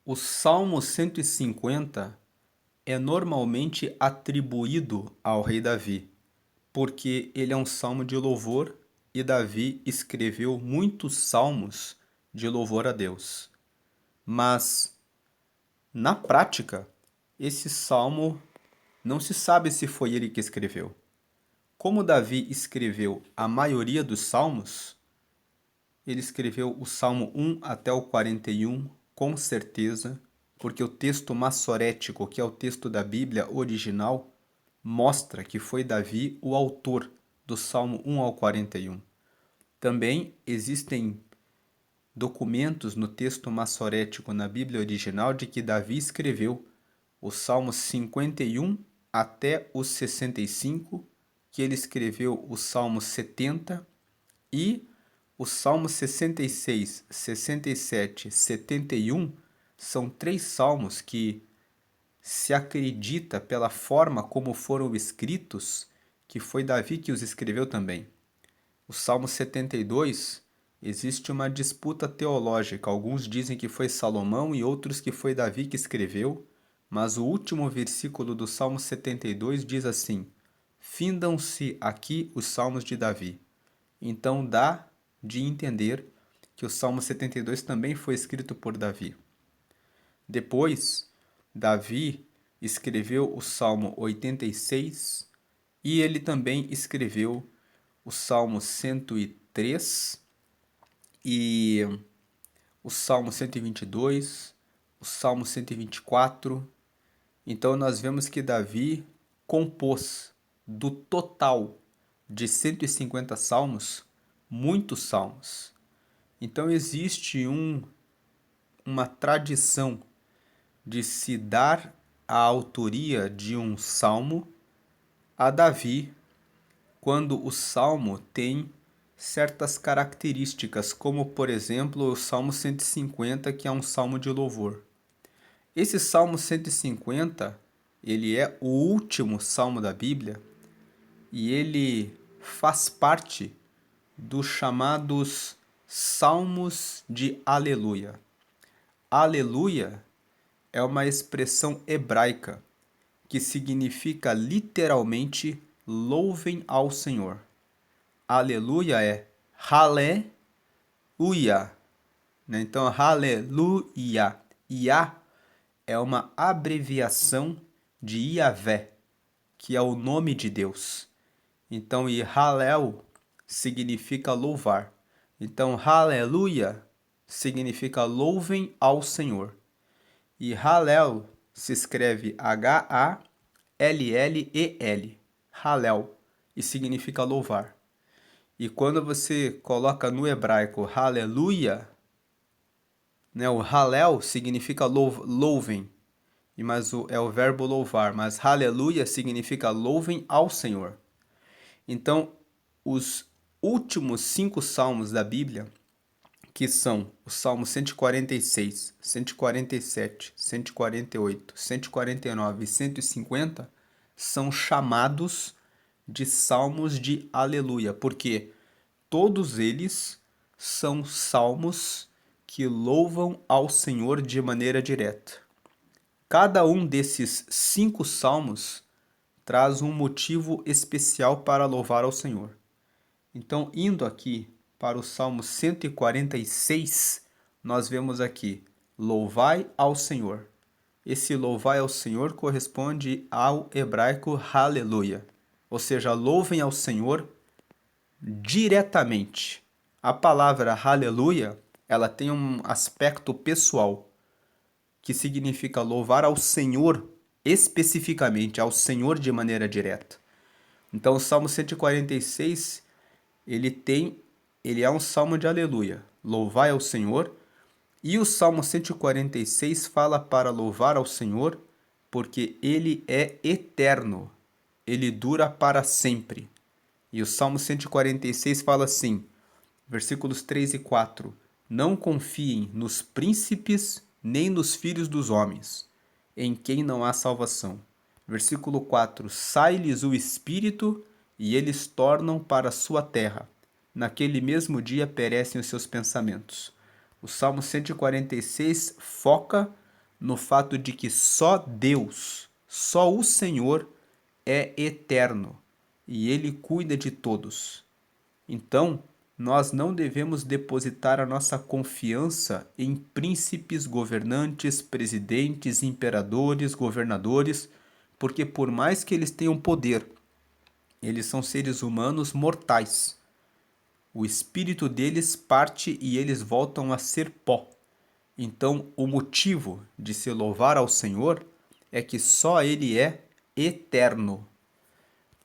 O Salmo 150 é normalmente atribuído ao rei Davi, porque ele é um salmo de louvor e Davi escreveu muitos salmos de louvor a Deus. Mas, na prática, esse salmo não se sabe se foi ele que escreveu. Como Davi escreveu a maioria dos salmos, ele escreveu o Salmo 1 até o 41, com certeza, porque o texto massorético, que é o texto da Bíblia original, mostra que foi Davi o autor do Salmo 1 ao 41. Também existem documentos no texto massorético na Bíblia original de que Davi escreveu o Salmo 51 até o 65, que ele escreveu o Salmo 70 e os Salmos 66, 67, 71 são três salmos que se acredita pela forma como foram escritos que foi Davi que os escreveu também. O Salmo 72 existe uma disputa teológica. Alguns dizem que foi Salomão e outros que foi Davi que escreveu, mas o último versículo do Salmo 72 diz assim: Findam-se aqui os salmos de Davi. Então dá de entender que o Salmo 72 também foi escrito por Davi. Depois, Davi escreveu o Salmo 86 e ele também escreveu o Salmo 103 e o Salmo 122, o Salmo 124. Então nós vemos que Davi compôs do total de 150 salmos, muitos salmos. Então existe uma tradição de se dar a autoria de um salmo a Davi, quando o salmo tem certas características, como por exemplo o Salmo 150, que é um salmo de louvor. Esse Salmo 150, ele é o último salmo da Bíblia e ele faz parte dos chamados Salmos de Aleluia. Aleluia é uma expressão hebraica que significa literalmente louvem ao Senhor. Aleluia é Hallelujah, né? Então, Hallelujah. Yah é uma abreviação de Yahvé, que é o nome de Deus. Então, e Hallel significa louvar. Então, Hallelujah significa louvem ao Senhor. E Hallel se escreve Hallel, Hallel, e significa louvar. E quando você coloca no hebraico Hallelujah, né, o Hallel significa louvem, mas é o verbo louvar, mas Hallelujah significa louvem ao Senhor. Então, os últimos 5 salmos da Bíblia, que são o Salmo 146, 147, 148, 149 e 150, são chamados de salmos de aleluia, porque todos eles são salmos que louvam ao Senhor de maneira direta. Cada um desses 5 salmos traz um motivo especial para louvar ao Senhor. Então, indo aqui para o Salmo 146, nós vemos aqui: louvai ao Senhor. Esse louvai ao Senhor corresponde ao hebraico Hallelujah, ou seja, louvem ao Senhor diretamente. A palavra Hallelujah, ela tem um aspecto pessoal, que significa louvar ao Senhor especificamente, ao Senhor de maneira direta. Então, o Salmo 146 ele é um salmo de aleluia, louvai ao Senhor, e o Salmo 146 fala para louvar ao Senhor, porque ele é eterno, ele dura para sempre. E o Salmo 146 fala assim, versículos 3 e 4, não confiem nos príncipes nem nos filhos dos homens, em quem não há salvação. Versículo 4, sai-lhes o espírito e eles tornam para sua terra. Naquele mesmo dia perecem os seus pensamentos. O Salmo 146 foca no fato de que só Deus, só o Senhor é eterno e Ele cuida de todos. Então, nós não devemos depositar a nossa confiança em príncipes, governantes, presidentes, imperadores, governadores, porque por mais que eles tenham poder, eles são seres humanos mortais. O espírito deles parte e eles voltam a ser pó. Então, o motivo de se louvar ao Senhor é que só Ele é eterno.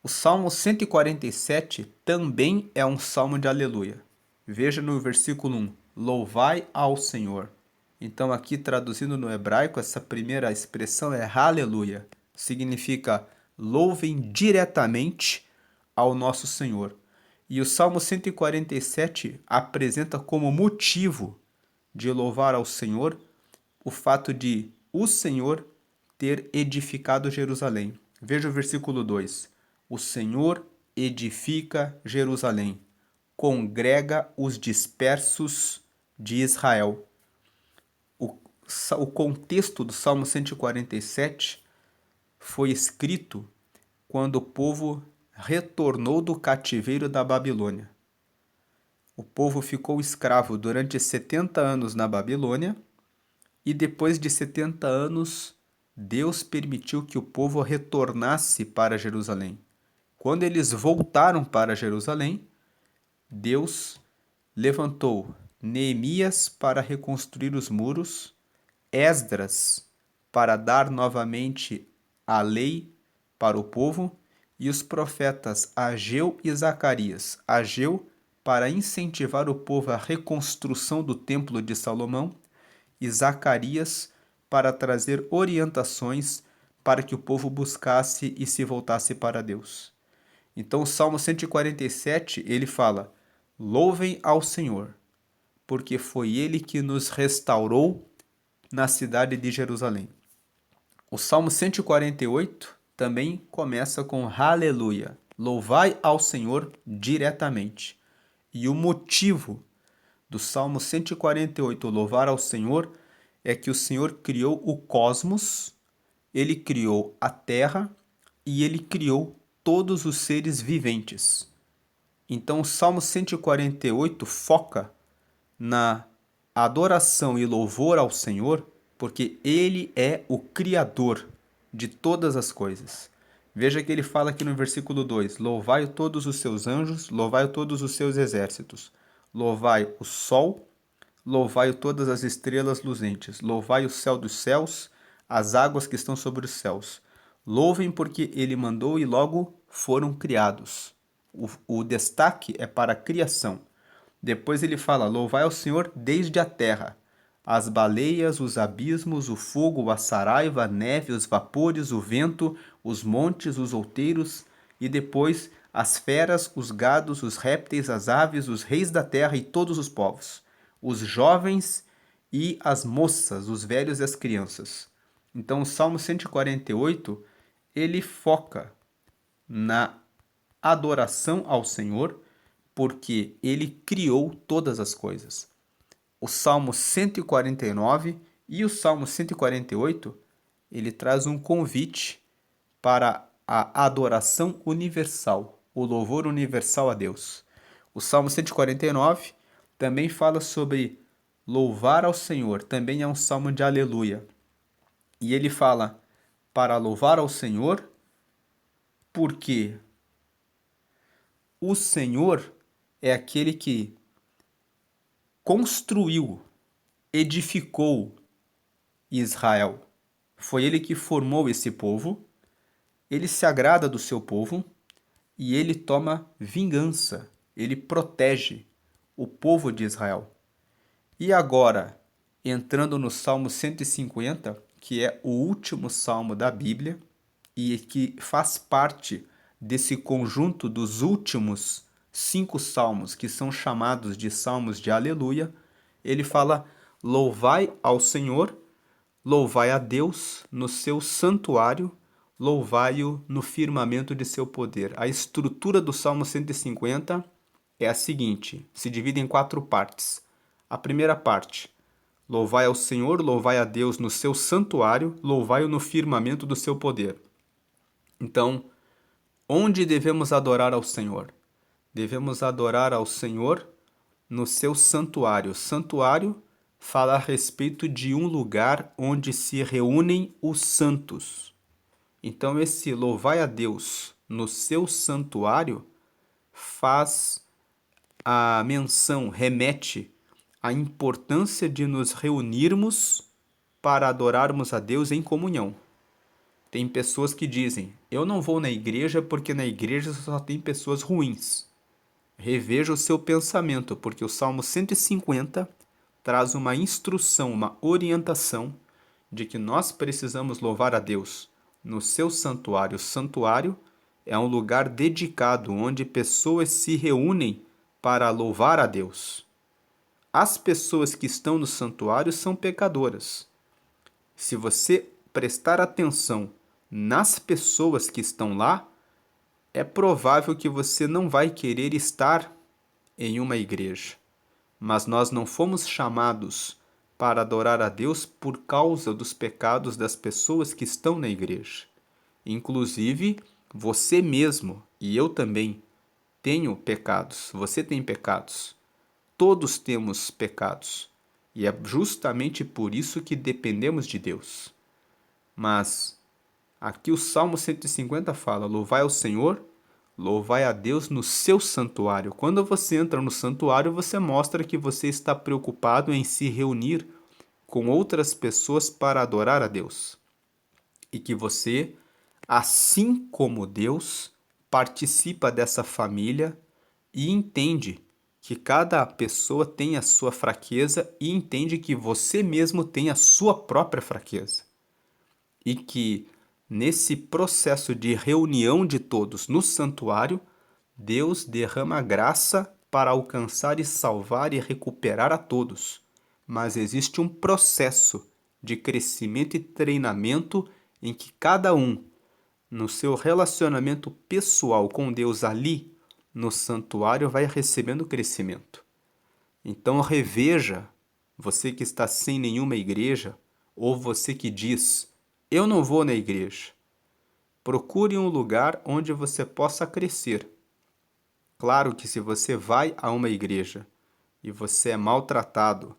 O Salmo 147 também é um salmo de aleluia. Veja no versículo 1: Louvai ao Senhor. Então, aqui traduzindo no hebraico, essa primeira expressão é aleluia. Significa louvem diretamente ao nosso Senhor. E o Salmo 147 apresenta como motivo de louvar ao Senhor o fato de o Senhor ter edificado Jerusalém. Veja o versículo 2: O Senhor edifica Jerusalém, congrega os dispersos de Israel. O contexto do Salmo 147 foi escrito quando o povo retornou do cativeiro da Babilônia. O povo ficou escravo durante 70 anos na Babilônia e depois de 70 anos, Deus permitiu que o povo retornasse para Jerusalém. Quando eles voltaram para Jerusalém, Deus levantou Neemias para reconstruir os muros, Esdras para dar novamente a lei para o povo e os profetas Ageu e Zacarias. Ageu para incentivar o povo à reconstrução do templo de Salomão e Zacarias para trazer orientações para que o povo buscasse e se voltasse para Deus. Então o Salmo 147, ele fala: Louvem ao Senhor, porque foi Ele que nos restaurou na cidade de Jerusalém. O Salmo 148 também começa com Aleluia, louvai ao Senhor diretamente. E o motivo do Salmo 148, louvar ao Senhor, é que o Senhor criou o cosmos, Ele criou a terra e Ele criou todos os seres viventes. Então o Salmo 148 foca na adoração e louvor ao Senhor, porque Ele é o Criador de todas as coisas. Veja que ele fala aqui no versículo 2: Louvai todos os seus anjos, louvai todos os seus exércitos, louvai o sol, louvai todas as estrelas luzentes, louvai o céu dos céus, as águas que estão sobre os céus. Louvem porque ele mandou e logo foram criados. O destaque é para a criação. Depois ele fala: Louvai ao Senhor desde a terra, as baleias, os abismos, o fogo, a saraiva, a neve, os vapores, o vento, os montes, os outeiros, e depois as feras, os gados, os répteis, as aves, os reis da terra e todos os povos, os jovens e as moças, os velhos e as crianças. Então o Salmo 148, ele foca na adoração ao Senhor, porque ele criou todas as coisas. O Salmo 149 e o Salmo 148, ele traz um convite para a adoração universal, o louvor universal a Deus. O Salmo 149 também fala sobre louvar ao Senhor, também é um salmo de aleluia. E ele fala para louvar ao Senhor, porque o Senhor é aquele que construiu, edificou Israel. Foi ele que formou esse povo, ele se agrada do seu povo e ele toma vingança, ele protege o povo de Israel. E agora, entrando no Salmo 150, que é o último salmo da Bíblia e que faz parte desse conjunto dos últimos 5 salmos que são chamados de salmos de aleluia, ele fala: louvai ao Senhor, louvai a Deus no seu santuário, louvai-o no firmamento de seu poder. A estrutura do Salmo 150 é a seguinte, se divide em 4 partes. A primeira parte: Louvai ao Senhor, louvai a Deus no seu santuário, louvai-o no firmamento do seu poder. Então, onde devemos adorar ao Senhor? Devemos adorar ao Senhor no seu santuário. Santuário fala a respeito de um lugar onde se reúnem os santos. Então, esse louvai a Deus no seu santuário faz a menção, remete à importância de nos reunirmos para adorarmos a Deus em comunhão. Tem pessoas que dizem, eu não vou na igreja porque na igreja só tem pessoas ruins. Reveja o seu pensamento, porque o Salmo 150 traz uma instrução, uma orientação de que nós precisamos louvar a Deus no seu santuário. O santuário é um lugar dedicado onde pessoas se reúnem para louvar a Deus. As pessoas que estão no santuário são pecadoras. Se você prestar atenção nas pessoas que estão lá, é provável que você não vai querer estar em uma igreja. Mas nós não fomos chamados para adorar a Deus por causa dos pecados das pessoas que estão na igreja. Inclusive, você mesmo e eu também tenho pecados. Você tem pecados. Todos temos pecados. E é justamente por isso que dependemos de Deus. Mas aqui o Salmo 150 fala, louvai ao Senhor, louvai a Deus no seu santuário. Quando você entra no santuário, você mostra que você está preocupado em se reunir com outras pessoas para adorar a Deus. E que você, assim como Deus, participa dessa família e entende que cada pessoa tem a sua fraqueza e entende que você mesmo tem a sua própria fraqueza. E que nesse processo de reunião de todos no santuário, Deus derrama graça para alcançar e salvar e recuperar a todos. Mas existe um processo de crescimento e treinamento em que cada um, no seu relacionamento pessoal com Deus ali, no santuário, vai recebendo crescimento. Então reveja, você que está sem nenhuma igreja, ou você que diz, eu não vou na igreja. Procure um lugar onde você possa crescer. Claro que se você vai a uma igreja e você é maltratado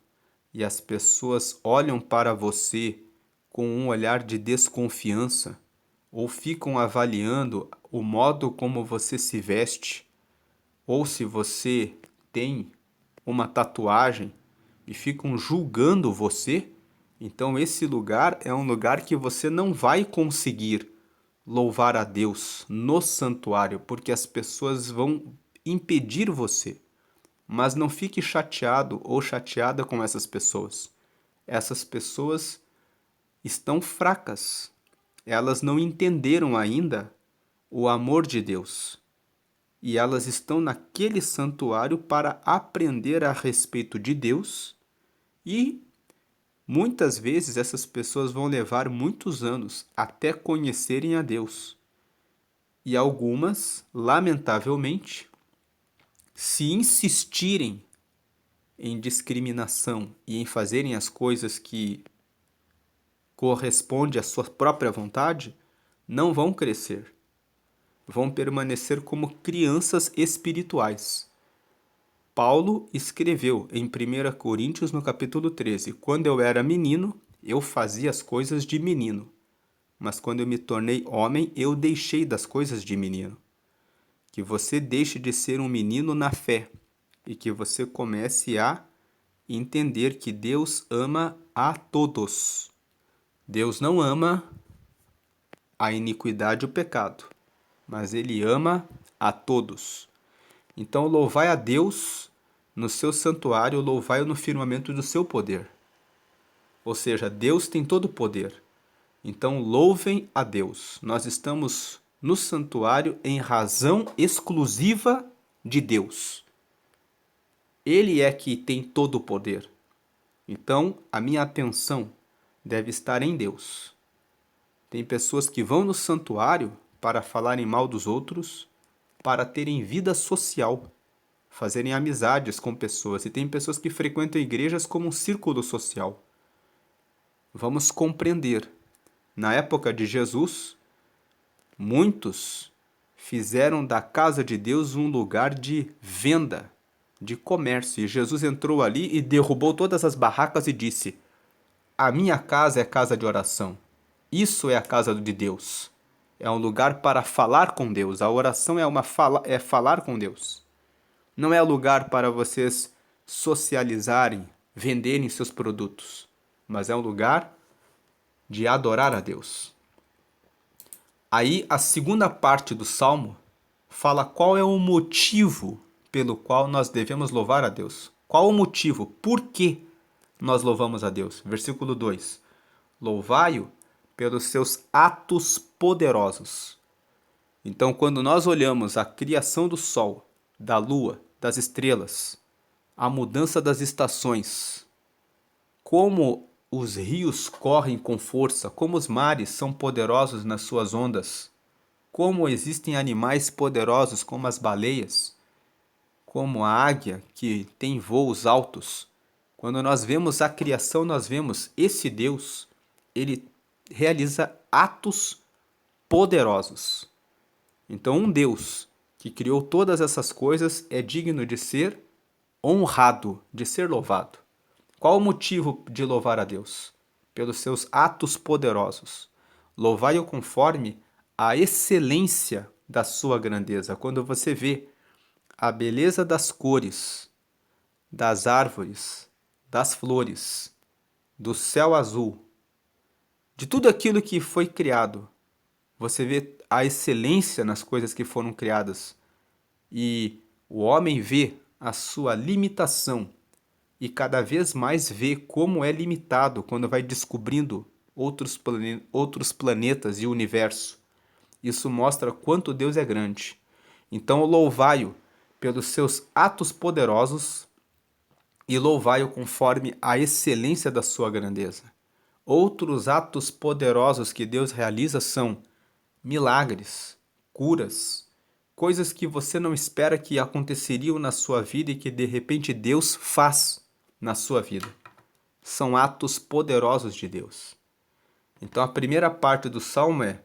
e as pessoas olham para você com um olhar de desconfiança ou ficam avaliando o modo como você se veste, ou se você tem uma tatuagem e ficam julgando você, então esse lugar é um lugar que você não vai conseguir louvar a Deus no santuário, porque as pessoas vão impedir você. Mas não fique chateado ou chateada com essas pessoas. Essas pessoas estão fracas. Elas não entenderam ainda o amor de Deus. E elas estão naquele santuário para aprender a respeito de Deus e muitas vezes essas pessoas vão levar muitos anos até conhecerem a Deus. E algumas, lamentavelmente, se insistirem em discriminação e em fazerem as coisas que correspondem à sua própria vontade, não vão crescer. Vão permanecer como crianças espirituais. Paulo escreveu em 1 Coríntios, no capítulo 13, quando eu era menino, eu fazia as coisas de menino, mas quando eu me tornei homem, eu deixei das coisas de menino. Que você deixe de ser um menino na fé e que você comece a entender que Deus ama a todos. Deus não ama a iniquidade e o pecado, mas Ele ama a todos. Então louvai a Deus no seu santuário, louvai-o no firmamento do seu poder. Ou seja, Deus tem todo o poder. Então louvem a Deus. Nós estamos no santuário em razão exclusiva de Deus. Ele é que tem todo o poder. Então a minha atenção deve estar em Deus. Tem pessoas que vão no santuário para falarem mal dos outros, para terem vida social. fazerem amizades com pessoas. E tem pessoas que frequentam igrejas como um círculo social. Vamos compreender. Na época de Jesus, muitos fizeram da casa de Deus um lugar de venda, de comércio. E Jesus entrou ali e derrubou todas as barracas e disse: a minha casa é casa de oração. Isso é a casa de Deus. É um lugar para falar com Deus. A oração é falar com Deus. Não é lugar para vocês socializarem, venderem seus produtos, mas é um lugar de adorar a Deus. Aí a segunda parte do Salmo fala qual é o motivo pelo qual nós devemos louvar a Deus. Qual o motivo? Por que nós louvamos a Deus? Versículo 2. Louvai-o pelos seus atos poderosos. Então, quando nós olhamos a criação do sol, da lua, das estrelas, a mudança das estações, como os rios correm com força, como os mares são poderosos nas suas ondas, como existem animais poderosos como as baleias, como a águia que tem voos altos. Quando nós vemos a criação, nós vemos esse Deus, ele realiza atos poderosos. Então, um Deus que criou todas essas coisas é digno de ser honrado, de ser louvado. Qual o motivo de louvar a Deus? Pelos seus atos poderosos. Louvai-o conforme a excelência da sua grandeza. Quando você vê a beleza das cores, das árvores, das flores, do céu azul, de tudo aquilo que foi criado, você vê a excelência nas coisas que foram criadas. E o homem vê a sua limitação e cada vez mais vê como é limitado quando vai descobrindo outros planetas e o universo. Isso mostra quanto Deus é grande. Então louvai-o pelos seus atos poderosos e louvai-o conforme a excelência da sua grandeza. Outros atos poderosos que Deus realiza são milagres, curas, coisas que você não espera que aconteceriam na sua vida e que de repente Deus faz na sua vida. São atos poderosos de Deus. Então a primeira parte do Salmo é: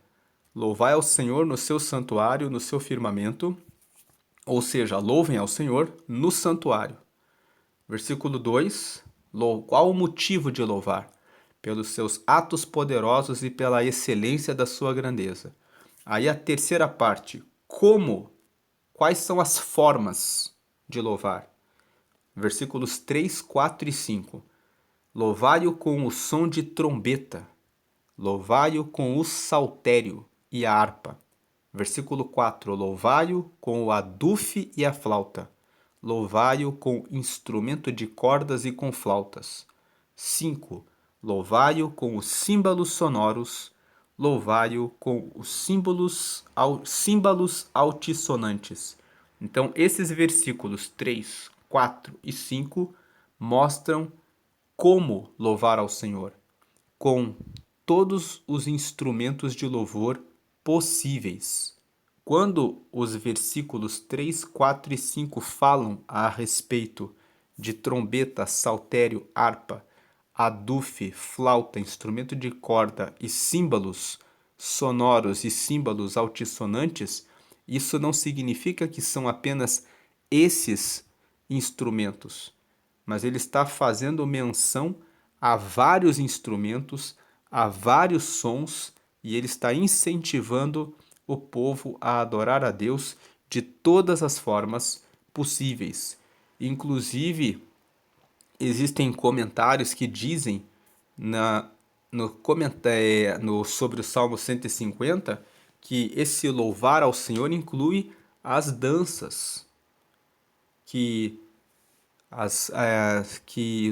louvai ao Senhor no seu santuário, no seu firmamento, ou seja, louvem ao Senhor no santuário. Versículo 2, qual o motivo de louvar? Pelos seus atos poderosos e pela excelência da sua grandeza. Aí a terceira parte, como? Quais são as formas de louvar? Versículos 3, 4 e 5. Louvai-o com o som de trombeta, louvai-o com o saltério e a harpa. Versículo 4. Louvai-o com o adufe e a flauta, louvai-o com instrumento de cordas e com flautas. 5. Louvai-o com os símbolos sonoros, louvai-o com os símbolos altissonantes. Então, esses versículos 3, 4 e 5 mostram como louvar ao Senhor, com todos os instrumentos de louvor possíveis. Quando os versículos 3, 4 e 5 falam a respeito de trombeta, saltério, harpa, adufe, flauta, instrumento de corda e símbolos sonoros e símbolos altissonantes, isso não significa que são apenas esses instrumentos, mas ele está fazendo menção a vários instrumentos, a vários sons, e ele está incentivando o povo a adorar a Deus de todas as formas possíveis. Inclusive, existem comentários que dizem sobre o Salmo 150 que esse louvar ao Senhor inclui as danças, que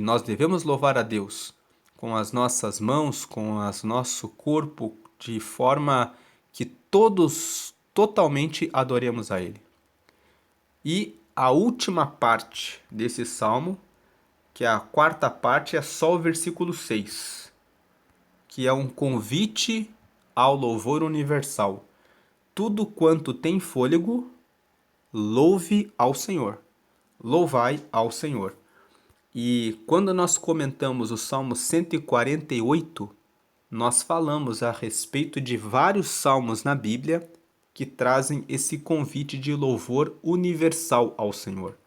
nós devemos louvar a Deus com as nossas mãos, com o nosso corpo, de forma que todos totalmente adoremos a Ele. E a última parte desse salmo, que é a quarta parte, é só o versículo 6, que é um convite ao louvor universal. Tudo quanto tem fôlego, louve ao Senhor. louvai ao Senhor. E quando nós comentamos o Salmo 148, nós falamos a respeito de vários salmos na Bíblia que trazem esse convite de louvor universal ao Senhor.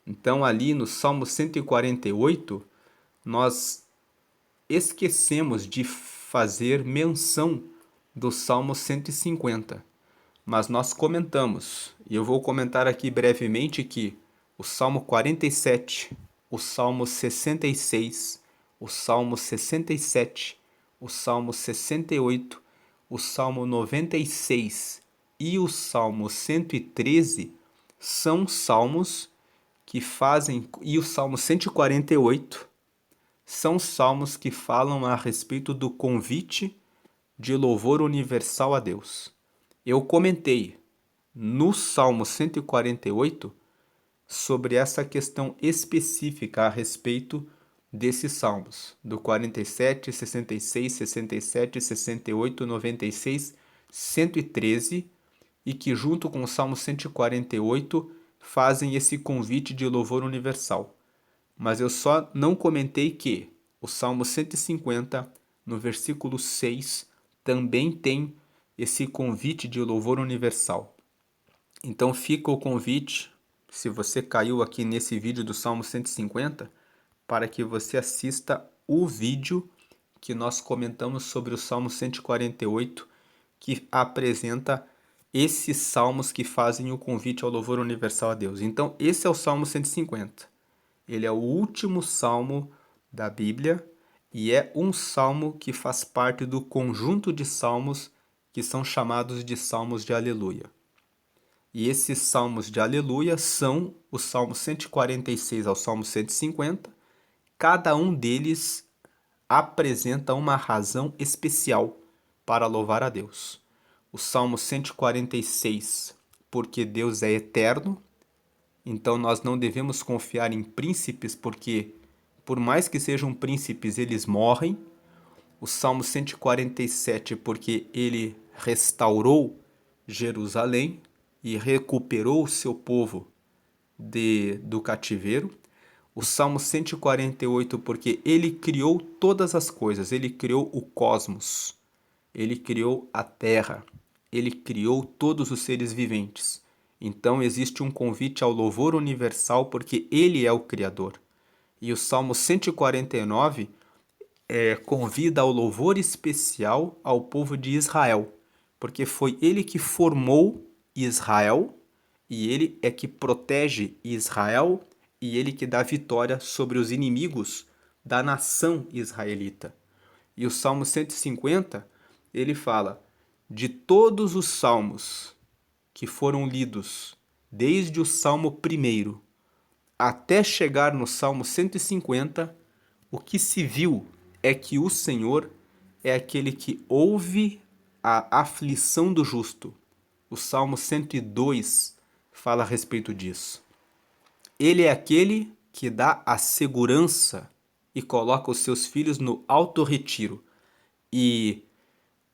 Então, ali no Salmo 148, nós esquecemos de fazer menção do Salmo 150, mas nós comentamos, e eu vou comentar aqui brevemente que o Salmo 47, o Salmo 66, o Salmo 67, o Salmo 68, o Salmo 96 e o Salmo 113 são salmos que fazem, e o Salmo 148 são salmos que falam a respeito do convite de louvor universal a Deus. Eu comentei no Salmo 148 sobre essa questão específica a respeito desses salmos, do 47, 66, 67, 68, 96, 113, e que junto com o Salmo 148 fazem esse convite de louvor universal. Mas eu só não comentei que o Salmo 150, no versículo 6, também tem esse convite de louvor universal. Então fica o convite, se você caiu aqui nesse vídeo do Salmo 150, para que você assista o vídeo que nós comentamos sobre o Salmo 148, que apresenta esses salmos que fazem o convite ao louvor universal a Deus. Então, esse é o Salmo 150. Ele é o último salmo da Bíblia e é um salmo que faz parte do conjunto de salmos que são chamados de salmos de aleluia. E esses salmos de aleluia são o Salmo 146 ao Salmo 150. Cada um deles apresenta uma razão especial para louvar a Deus. O Salmo 146, porque Deus é eterno, então nós não devemos confiar em príncipes, porque por mais que sejam príncipes, eles morrem. O Salmo 147, porque ele restaurou Jerusalém e recuperou o seu povo do cativeiro. O Salmo 148, porque ele criou todas as coisas, ele criou o cosmos, ele criou a terra, ele criou todos os seres viventes. Então existe um convite ao louvor universal porque ele é o Criador. E o Salmo 149 convida ao louvor especial ao povo de Israel, porque foi ele que formou Israel e ele é que protege Israel e ele que dá vitória sobre os inimigos da nação israelita. E o Salmo 150, ele fala de todos os salmos que foram lidos, desde o Salmo 1 até chegar no Salmo 150, o que se viu é que o Senhor é aquele que ouve a aflição do justo. O Salmo 102 fala a respeito disso. Ele é aquele que dá a segurança e coloca os seus filhos no alto retiro e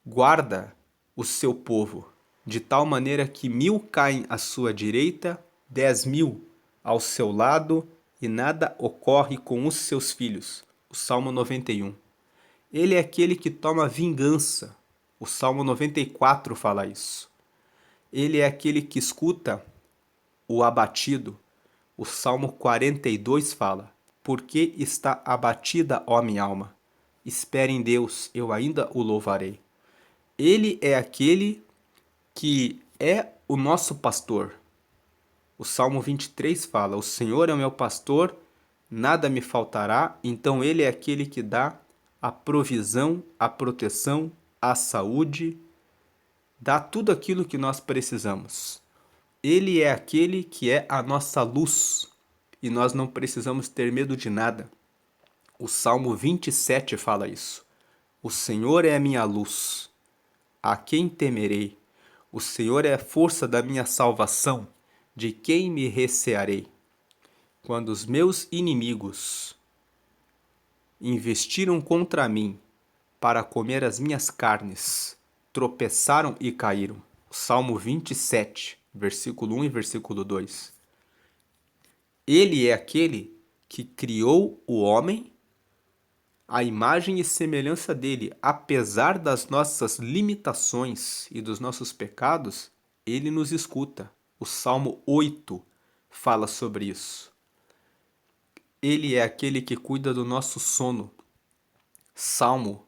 guarda o seu povo, de tal maneira que 1000 caem à sua direita, 10.000 ao seu lado, e nada ocorre com os seus filhos. O Salmo 91. Ele é aquele que toma vingança. O Salmo 94 fala isso. Ele é aquele que escuta o abatido. O Salmo 42 fala: Por que está abatida, ó minha alma? Espere em Deus, eu ainda o louvarei. Ele é aquele que é o nosso pastor. O Salmo 23 fala: O Senhor é o meu pastor, nada me faltará. Então ele é aquele que dá a provisão, a proteção, a saúde, dá tudo aquilo que nós precisamos. Ele é aquele que é a nossa luz e nós não precisamos ter medo de nada. O Salmo 27 fala isso. O Senhor é a minha luz, a quem temerei? O Senhor é a força da minha salvação, de quem me recearei? Quando os meus inimigos investiram contra mim para comer as minhas carnes, tropeçaram e caíram. Salmo 27, versículo 1 e versículo 2. Ele é aquele que criou o homem à imagem e semelhança dele. Apesar das nossas limitações e dos nossos pecados, ele nos escuta. O Salmo 8 fala sobre isso. Ele é aquele que cuida do nosso sono. Salmo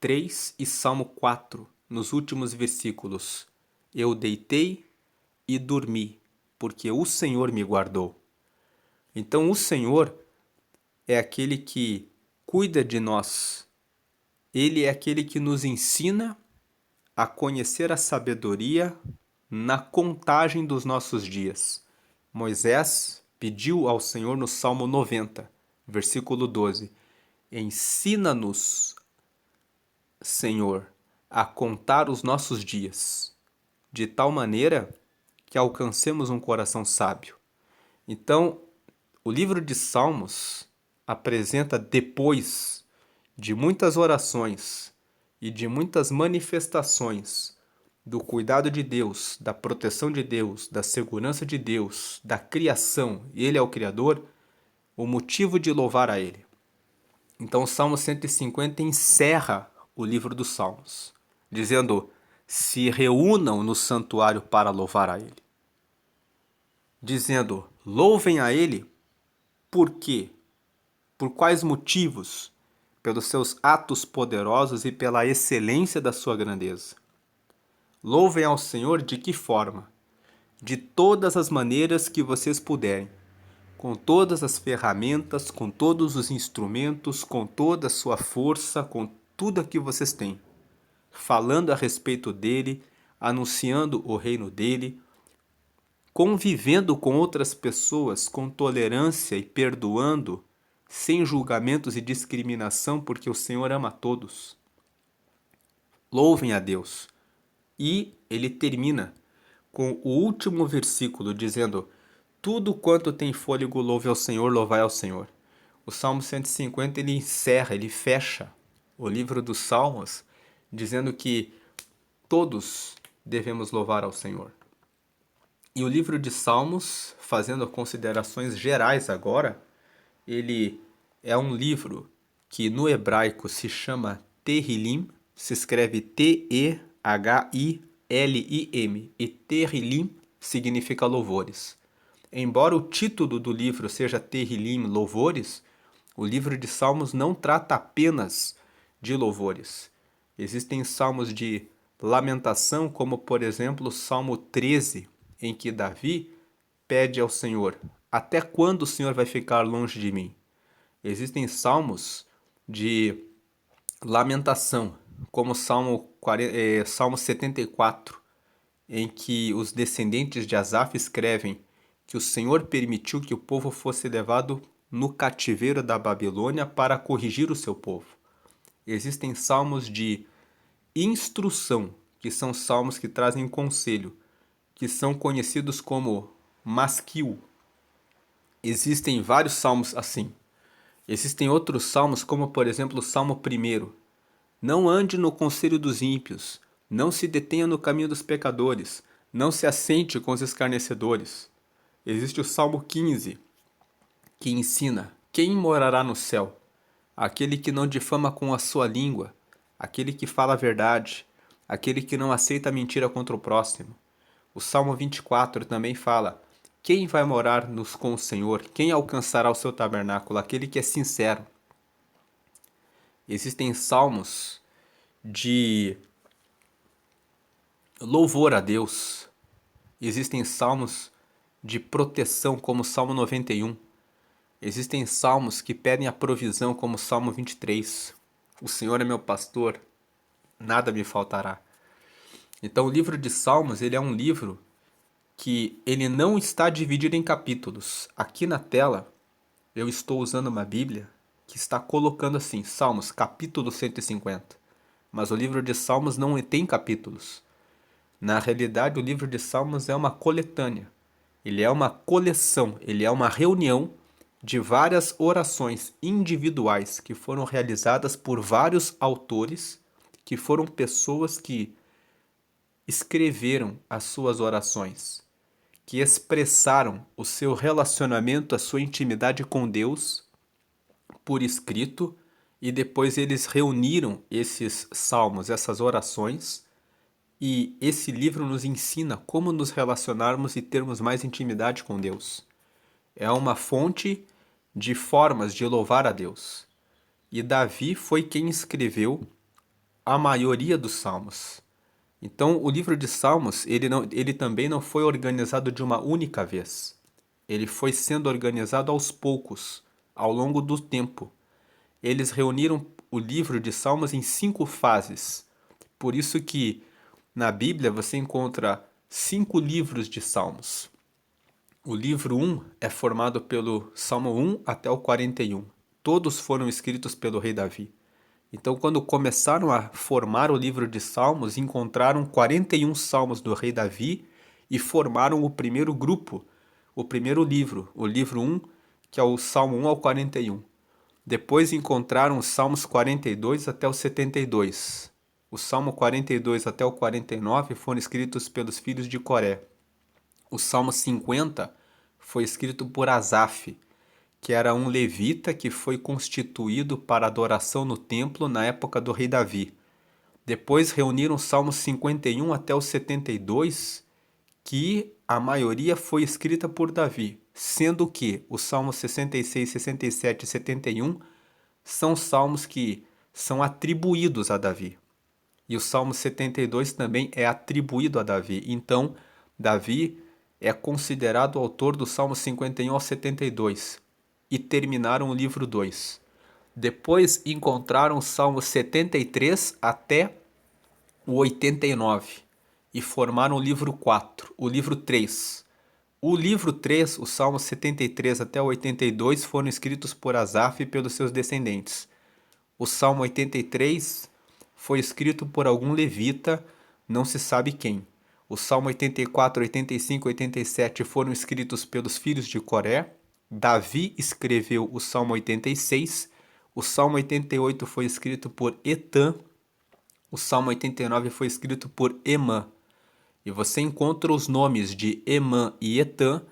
3 e Salmo 4, nos últimos versículos. Eu deitei e dormi, porque o Senhor me guardou. Então, o Senhor é aquele que cuida de nós. Ele é aquele que nos ensina a conhecer a sabedoria na contagem dos nossos dias. Moisés pediu ao Senhor no Salmo 90, versículo 12: Ensina-nos, Senhor, a contar os nossos dias, de tal maneira que alcancemos um coração sábio. Então, o livro de Salmos apresenta, depois de muitas orações e de muitas manifestações do cuidado de Deus, da proteção de Deus, da segurança de Deus, da criação, Ele é o Criador, o motivo de louvar a Ele. Então o Salmo 150 encerra o livro dos Salmos, dizendo: se reúnam no santuário para louvar a Ele. Dizendo: louvem a Ele, por quê? Por quais motivos? Pelos seus atos poderosos e pela excelência da sua grandeza. Louvem ao Senhor de que forma? De todas as maneiras que vocês puderem, com todas as ferramentas, com todos os instrumentos, com toda a sua força, com tudo que vocês têm, falando a respeito dele, anunciando o reino dele, convivendo com outras pessoas com tolerância e perdoando, sem julgamentos e discriminação, porque o Senhor ama a todos. Louvem a Deus. E ele termina com o último versículo dizendo: tudo quanto tem fôlego louve ao Senhor, louvai ao Senhor. O Salmo 150 ele encerra, ele fecha o livro dos Salmos dizendo que todos devemos louvar ao Senhor. E o livro de Salmos, fazendo considerações gerais agora, ele é um livro que no hebraico se chama Tehillim, se escreve Tehillim, e Tehillim significa louvores. Embora o título do livro seja Tehillim, louvores, o livro de Salmos não trata apenas de louvores. Existem salmos de lamentação, como por exemplo o Salmo 13, em que Davi pede ao Senhor: até quando o Senhor vai ficar longe de mim? Existem salmos de lamentação, como o Salmo 74, em que os descendentes de Asaf escrevem que o Senhor permitiu que o povo fosse levado no cativeiro da Babilônia para corrigir o seu povo. Existem salmos de instrução, que são salmos que trazem conselho, que são conhecidos como masquil. Existem vários salmos assim. Existem outros salmos, como por exemplo o Salmo 1. Não ande no conselho dos ímpios, não se detenha no caminho dos pecadores, não se assente com os escarnecedores. Existe o Salmo 15, que ensina: quem morará no céu? Aquele que não difama com a sua língua, aquele que fala a verdade, aquele que não aceita a mentira contra o próximo. O Salmo 24 também fala: quem vai morar com o Senhor? Quem alcançará o seu tabernáculo? Aquele que é sincero. Existem salmos de louvor a Deus. Existem salmos de proteção, como o Salmo 91. Existem salmos que pedem a provisão, como o Salmo 23. O Senhor é meu pastor, nada me faltará. Então o livro de Salmos ele é um livro que ele não está dividido em capítulos. Aqui na tela eu estou usando uma Bíblia que está colocando assim, Salmos, capítulo 150. Mas o livro de Salmos não tem capítulos. Na realidade, o livro de Salmos é uma coletânea. Ele é uma coleção, ele é uma reunião de várias orações individuais que foram realizadas por vários autores, que foram pessoas que escreveram as suas orações, que expressaram o seu relacionamento, a sua intimidade com Deus por escrito, e depois eles reuniram esses salmos, essas orações, e esse livro nos ensina como nos relacionarmos e termos mais intimidade com Deus. É uma fonte de formas de louvar a Deus. E Davi foi quem escreveu a maioria dos salmos. Então, o livro de Salmos, ele também não foi organizado de uma única vez. Ele foi sendo organizado aos poucos, ao longo do tempo. Eles reuniram o livro de Salmos em 5 fases. Por isso que na Bíblia você encontra 5 livros de Salmos. O livro 1 é formado pelo Salmo 1 até o 41. Todos foram escritos pelo rei Davi. Então, quando começaram a formar o livro de Salmos, encontraram 41 salmos do rei Davi e formaram o primeiro grupo, o primeiro livro, o livro 1, que é o Salmo 1 ao 41. Depois encontraram os Salmos 42 até o 72. O Salmo 42 até o 49 foram escritos pelos filhos de Coré. O Salmo 50 foi escrito por Asaf, que era um levita que foi constituído para adoração no templo na época do rei Davi. Depois reuniram os Salmos 51 até o 72, que a maioria foi escrita por Davi, sendo que os Salmos 66, 67 e 71 são salmos que são atribuídos a Davi. E o Salmo 72 também é atribuído a Davi. Então, Davi é considerado o autor do Salmo 51 ao 72 e terminaram o livro 2. Depois encontraram o Salmo 73 até o 89 e formaram o livro 4, o livro 3. O livro 3, os Salmos 73 até o 82, foram escritos por Asaf e pelos seus descendentes. O Salmo 83 foi escrito por algum levita, não se sabe quem. O Salmo 84, 85 e 87 foram escritos pelos filhos de Coré. Davi escreveu o Salmo 86. O Salmo 88 foi escrito por Etan. O Salmo 89 foi escrito por Emã. E você encontra os nomes de Emã e Etan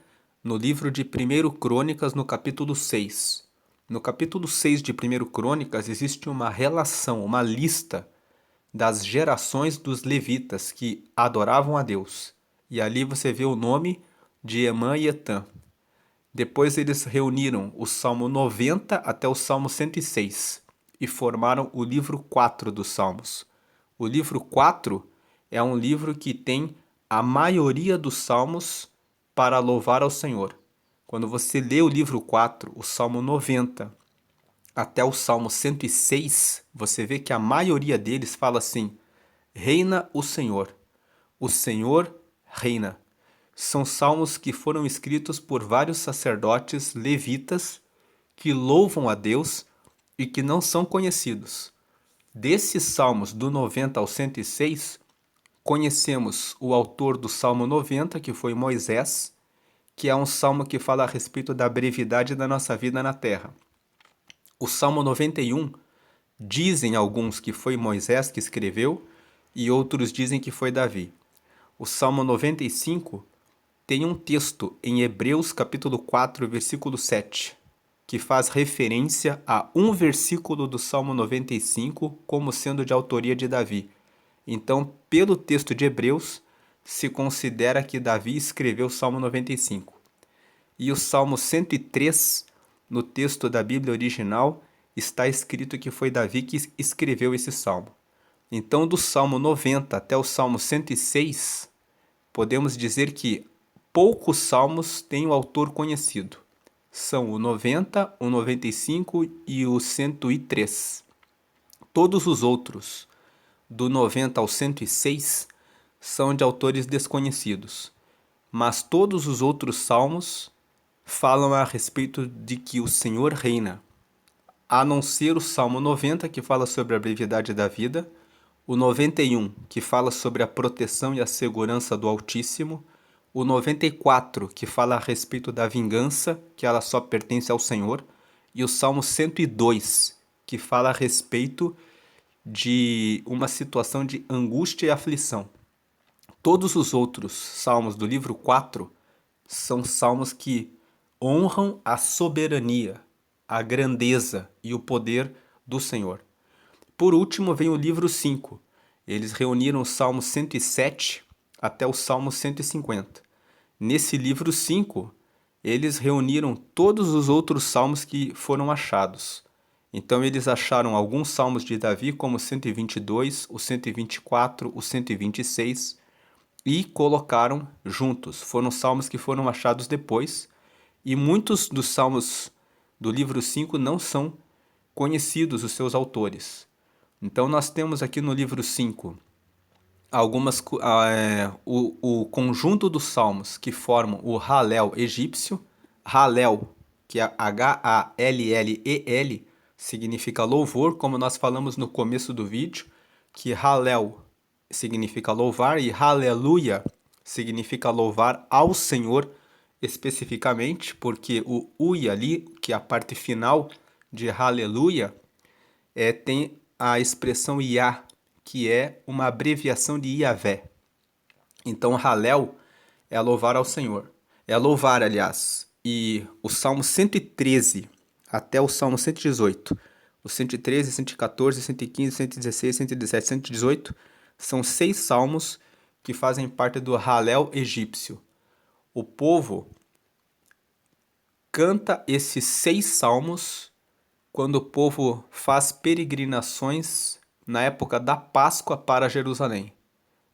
no livro de 1 Crônicas, no capítulo 6. No capítulo 6 de 1 Crônicas existe uma relação, uma lista das gerações dos levitas que adoravam a Deus. E ali você vê o nome de Emã e Etan. Depois eles reuniram o Salmo 90 até o Salmo 106 e formaram o livro 4 dos Salmos. O livro 4 é um livro que tem a maioria dos salmos para louvar ao Senhor. Quando você lê o livro 4, o Salmo 90 até o Salmo 106, você vê que a maioria deles fala assim: reina o Senhor reina. São salmos que foram escritos por vários sacerdotes levitas que louvam a Deus e que não são conhecidos. Desses salmos do 90 ao 106, conhecemos o autor do Salmo 90, que foi Moisés, que é um salmo que fala a respeito da brevidade da nossa vida na terra. O Salmo 91, dizem alguns que foi Moisés que escreveu e outros dizem que foi Davi. O Salmo 95 tem um texto em Hebreus capítulo 4, versículo 7, que faz referência a um versículo do Salmo 95 como sendo de autoria de Davi. Então, pelo texto de Hebreus, se considera que Davi escreveu o Salmo 95. E o Salmo 103, no texto da Bíblia original, está escrito que foi Davi que escreveu esse salmo. Então, do Salmo 90 até o Salmo 106, podemos dizer que poucos salmos têm o autor conhecido. São o 90, o 95 e o 103. Todos os outros, do 90 ao 106, são de autores desconhecidos. Mas todos os outros salmos falam a respeito de que o Senhor reina, a não ser o Salmo 90, que fala sobre a brevidade da vida, o 91, que fala sobre a proteção e a segurança do Altíssimo, o 94, que fala a respeito da vingança, que ela só pertence ao Senhor, e o Salmo 102, que fala a respeito de uma situação de angústia e aflição. Todos os outros salmos do livro 4 são salmos que honram a soberania, a grandeza e o poder do Senhor. Por último, vem o livro 5. Eles reuniram o Salmo 107 até o Salmo 150. Nesse livro 5, eles reuniram todos os outros salmos que foram achados. Então, eles acharam alguns salmos de Davi, como o 122, o 124, o 126, e colocaram juntos. Foram salmos que foram achados depois, e muitos dos salmos do livro 5 não são conhecidos os seus autores. Então, nós temos aqui no livro 5 o conjunto dos salmos que formam o Halel egípcio. Halel, que é Hallel, significa louvor, como nós falamos no começo do vídeo, que Halel significa louvar e Haleluia significa louvar ao Senhor especificamente, porque o ui ali, que é a parte final de Haleluia, tem a expressão Iá, que é uma abreviação de Iavé. Então, Halel é louvar ao Senhor. É louvar, aliás. E o Salmo 113 até o Salmo 118, o 113, 114, 115, 116, 117, 118, são 6 salmos que fazem parte do Halel egípcio. O povo canta esses 6 salmos quando o povo faz peregrinações na época da Páscoa para Jerusalém,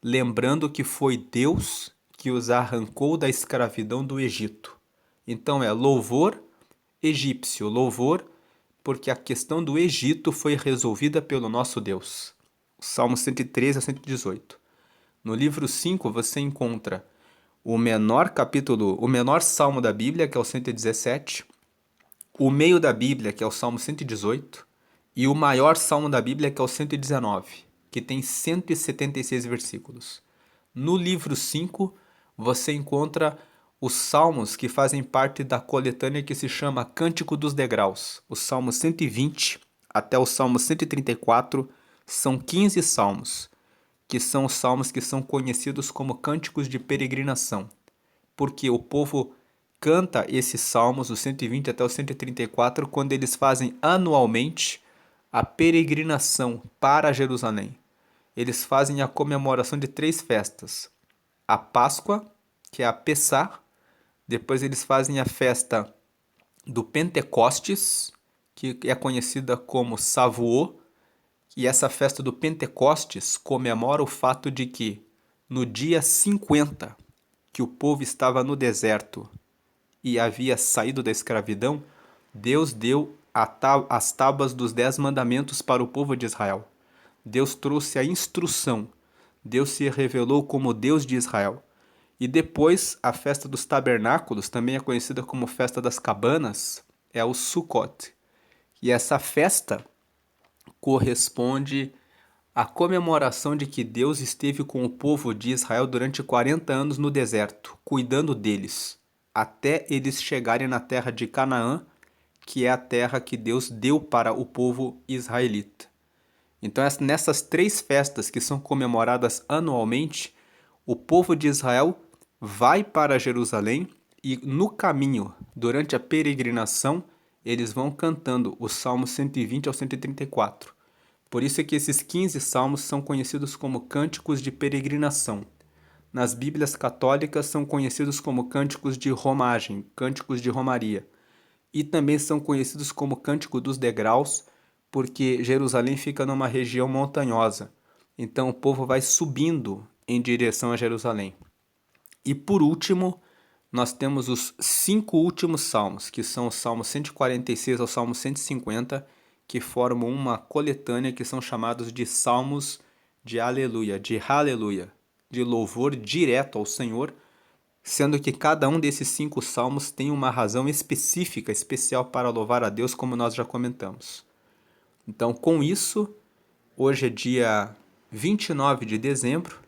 lembrando que foi Deus que os arrancou da escravidão do Egito. Então é louvor egípcio, louvor porque a questão do Egito foi resolvida pelo nosso Deus. Salmo 113 a 118. No livro 5 você encontra o menor salmo da Bíblia, que é o 117, o meio da Bíblia, que é o Salmo 118, e o maior salmo da Bíblia, que é o 119, que tem 176 versículos. No livro 5, você encontra os salmos que fazem parte da coletânea que se chama Cântico dos Degraus. O Salmo 120 até o Salmo 134 são 15 salmos, que são os salmos que são conhecidos como cânticos de peregrinação, porque o povo canta esses salmos, o 120 até o 134, quando eles fazem anualmente a peregrinação para Jerusalém. Eles fazem a comemoração de 3 festas. A Páscoa, que é a Pessah, depois eles fazem a festa do Pentecostes, que é conhecida como Shavuot, e essa festa do Pentecostes comemora o fato de que no dia 50, que o povo estava no deserto e havia saído da escravidão, Deus deu as tábuas dos 10 mandamentos para o povo de Israel. Deus trouxe a instrução. Deus se revelou como Deus de Israel. E depois, a festa dos tabernáculos, também é conhecida como festa das cabanas, é o Sukkot. E essa festa corresponde à comemoração de que Deus esteve com o povo de Israel durante 40 anos no deserto, cuidando deles, até eles chegarem na terra de Canaã, que é a terra que Deus deu para o povo israelita. Então, nessas 3 festas que são comemoradas anualmente, o povo de Israel vai para Jerusalém e no caminho, durante a peregrinação, eles vão cantando os Salmos 120 ao 134. Por isso é que esses 15 salmos são conhecidos como cânticos de peregrinação. Nas Bíblias católicas são conhecidos como cânticos de romagem, cânticos de romaria. E também são conhecidos como cântico dos degraus, porque Jerusalém fica numa região montanhosa. Então o povo vai subindo em direção a Jerusalém. E por último, nós temos os 5 últimos salmos, que são o Salmo 146 ao Salmo 150, que formam uma coletânea que são chamados de salmos de aleluia, de louvor direto ao Senhor, sendo que cada um desses 5 salmos tem uma razão específica, especial para louvar a Deus, como nós já comentamos. Então, com isso, hoje é dia 29 de dezembro,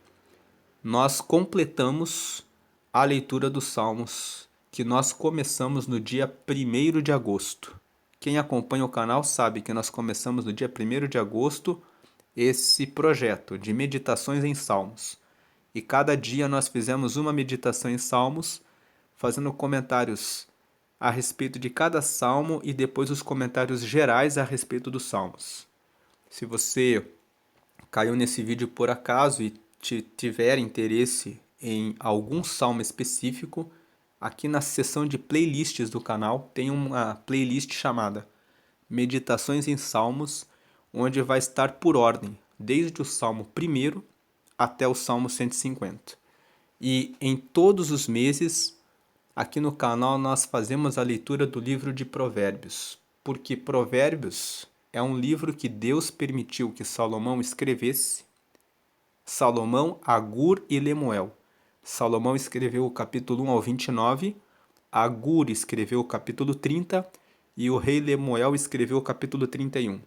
nós completamos a leitura dos Salmos, que nós começamos no dia 1º de agosto. Quem acompanha o canal sabe que nós começamos no dia 1º de agosto esse projeto de meditações em Salmos. E cada dia nós fizemos uma meditação em Salmos, fazendo comentários a respeito de cada salmo e depois os comentários gerais a respeito dos salmos. Se você caiu nesse vídeo por acaso e tiver interesse em algum salmo específico, aqui na seção de playlists do canal tem uma playlist chamada Meditações em Salmos, onde vai estar por ordem, desde o Salmo 1 até o Salmo 150. E em todos os meses, aqui no canal, nós fazemos a leitura do livro de Provérbios, porque Provérbios é um livro que Deus permitiu que Salomão escrevesse. Salomão, Agur e Lemuel. Salomão escreveu o capítulo 1 ao 29, Agur escreveu o capítulo 30 e o rei Lemuel escreveu o capítulo 31.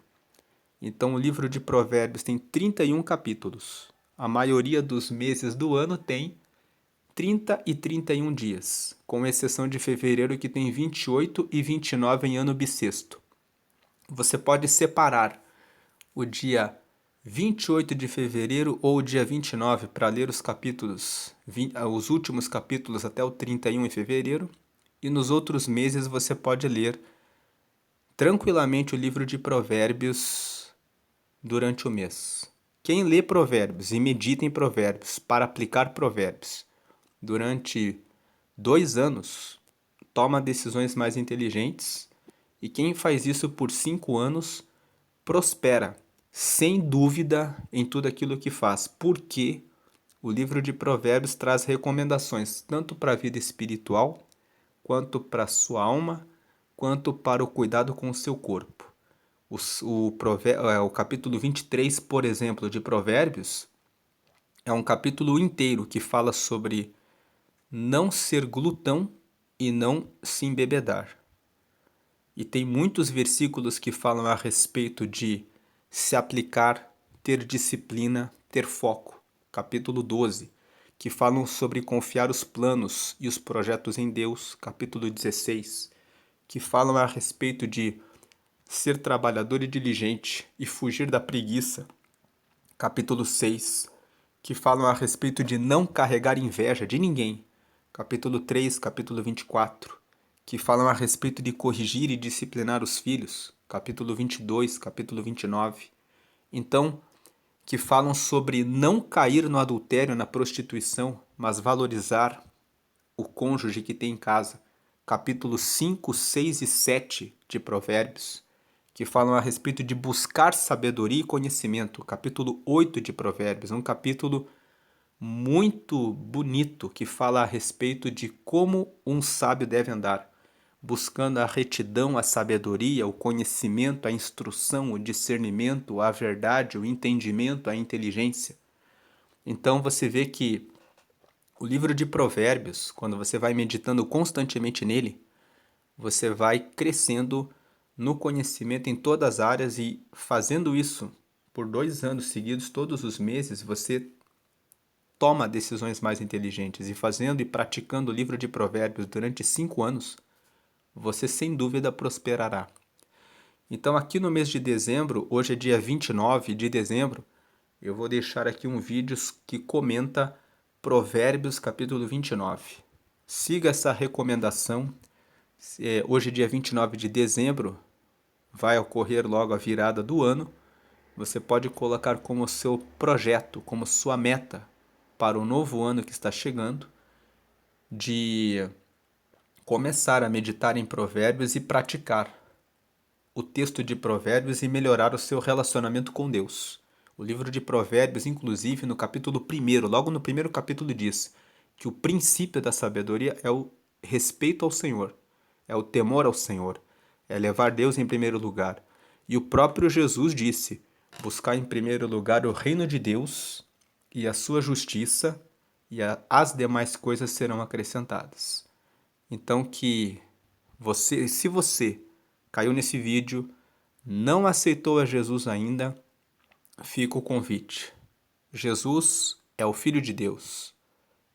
Então o livro de Provérbios tem 31 capítulos. A maioria dos meses do ano tem 30 e 31 dias, com exceção de fevereiro que tem 28 e 29 em ano bissexto. Você pode separar o dia 28 de fevereiro ou o dia 29 para ler os capítulos, os últimos capítulos até o 31 em fevereiro, e nos outros meses você pode ler tranquilamente o livro de Provérbios durante o mês. Quem lê Provérbios e medita em Provérbios para aplicar Provérbios durante 2 anos, toma decisões mais inteligentes, e quem faz isso por 5 anos prospera, sem dúvida, em tudo aquilo que faz, porque o livro de Provérbios traz recomendações tanto para a vida espiritual, quanto para a sua alma, quanto para o cuidado com o seu corpo. O capítulo 23, por exemplo, de Provérbios, é um capítulo inteiro que fala sobre não ser glutão e não se embebedar. E tem muitos versículos que falam a respeito de se aplicar, ter disciplina, ter foco. Capítulo 12, que falam sobre confiar os planos e os projetos em Deus. Capítulo 16, que falam a respeito de ser trabalhador e diligente e fugir da preguiça. Capítulo 6, que falam a respeito de não carregar inveja de ninguém. Capítulo 3, capítulo 24, que falam a respeito de corrigir e disciplinar os filhos. Capítulo 22, capítulo 29. Então, que falam sobre não cair no adultério, na prostituição, mas valorizar o cônjuge que tem em casa. Capítulos 5, 6 e 7 de Provérbios, que falam a respeito de buscar sabedoria e conhecimento. Capítulo 8 de Provérbios, um capítulo muito bonito que fala a respeito de como um sábio deve andar, buscando a retidão, a sabedoria, o conhecimento, a instrução, o discernimento, a verdade, o entendimento, a inteligência. Então você vê que o livro de Provérbios, quando você vai meditando constantemente nele, você vai crescendo no conhecimento em todas as áreas, e fazendo isso por 2 anos seguidos, todos os meses, você toma decisões mais inteligentes. E fazendo e praticando o livro de Provérbios durante 5 anos, você sem dúvida prosperará. Então aqui no mês de dezembro, hoje é dia 29 de dezembro, eu vou deixar aqui um vídeo que comenta Provérbios capítulo 29. Siga essa recomendação. Hoje é dia 29 de dezembro, vai ocorrer logo a virada do ano. Você pode colocar como seu projeto, como sua meta para o novo ano que está chegando, de começar a meditar em Provérbios e praticar o texto de Provérbios e melhorar o seu relacionamento com Deus. O livro de Provérbios, inclusive, no capítulo 1, logo no primeiro capítulo, diz que o princípio da sabedoria é o respeito ao Senhor, é o temor ao Senhor, é levar Deus em primeiro lugar. E o próprio Jesus disse: buscar em primeiro lugar o reino de Deus e a sua justiça, e as demais coisas serão acrescentadas. Então que você, se você caiu nesse vídeo, não aceitou a Jesus ainda, fica o convite. Jesus é o Filho de Deus.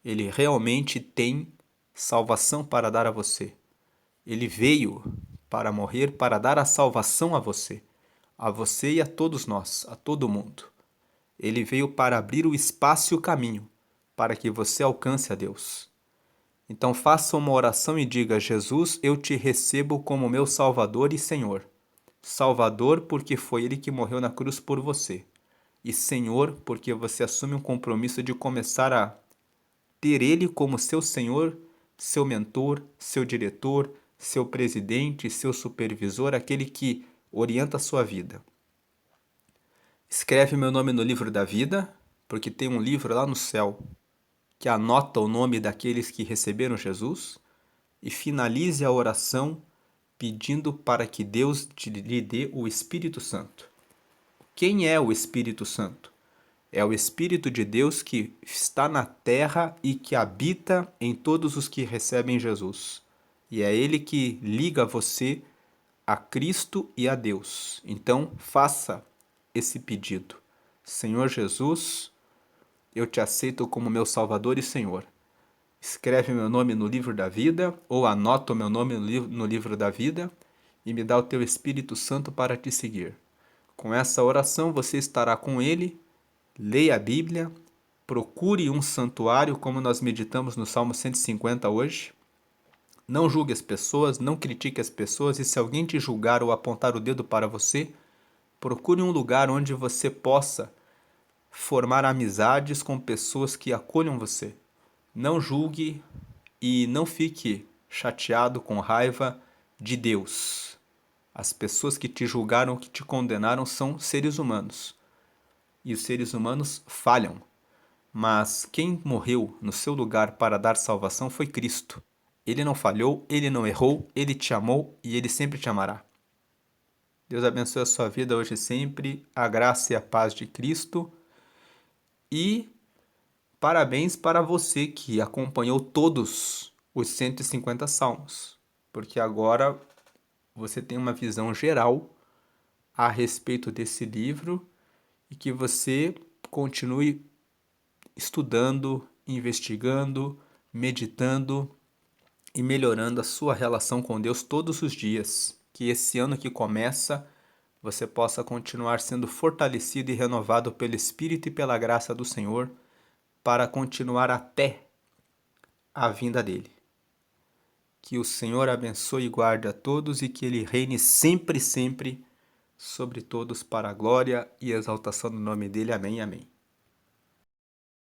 Ele realmente tem salvação para dar a você. Ele veio para morrer, para dar a salvação a você e a todos nós, a todo mundo. Ele veio para abrir o espaço e o caminho para que você alcance a Deus. Então faça uma oração e diga: Jesus, eu te recebo como meu Salvador e Senhor. Salvador, porque foi Ele que morreu na cruz por você. E Senhor, porque você assume um compromisso de começar a ter Ele como seu Senhor, seu mentor, seu diretor, seu presidente, seu supervisor, aquele que orienta a sua vida. Escreve meu nome no livro da vida, porque tem um livro lá no céu que anota o nome daqueles que receberam Jesus, e finalize a oração pedindo para que Deus lhe dê o Espírito Santo. Quem é o Espírito Santo? É o Espírito de Deus que está na terra e que habita em todos os que recebem Jesus. E é Ele que liga você a Cristo e a Deus. Então, faça esse pedido. Senhor Jesus, eu te aceito como meu Salvador e Senhor. Escreve meu nome no livro da vida, ou anota o meu nome no livro da vida, e me dá o teu Espírito Santo para te seguir. Com essa oração você estará com Ele. Leia a Bíblia, procure um santuário, como nós meditamos no Salmo 150 hoje. Não julgue as pessoas, não critique as pessoas, e se alguém te julgar ou apontar o dedo para você, procure um lugar onde você possa formar amizades com pessoas que acolham você. Não julgue e não fique chateado com raiva de Deus. As pessoas que te julgaram, que te condenaram, são seres humanos. E os seres humanos falham. Mas quem morreu no seu lugar para dar salvação foi Cristo. Ele não falhou, ele não errou, ele te amou e ele sempre te amará. Deus abençoe a sua vida hoje e sempre, a graça e a paz de Cristo. E parabéns para você que acompanhou todos os 150 salmos, porque agora você tem uma visão geral a respeito desse livro e que você continue estudando, investigando, meditando e melhorando a sua relação com Deus todos os dias. Que esse ano que começa, você possa continuar sendo fortalecido e renovado pelo Espírito e pela graça do Senhor para continuar até a vinda dele. Que o Senhor abençoe e guarde a todos e que ele reine sempre, sempre sobre todos para a glória e exaltação do nome dele. Amém, amém.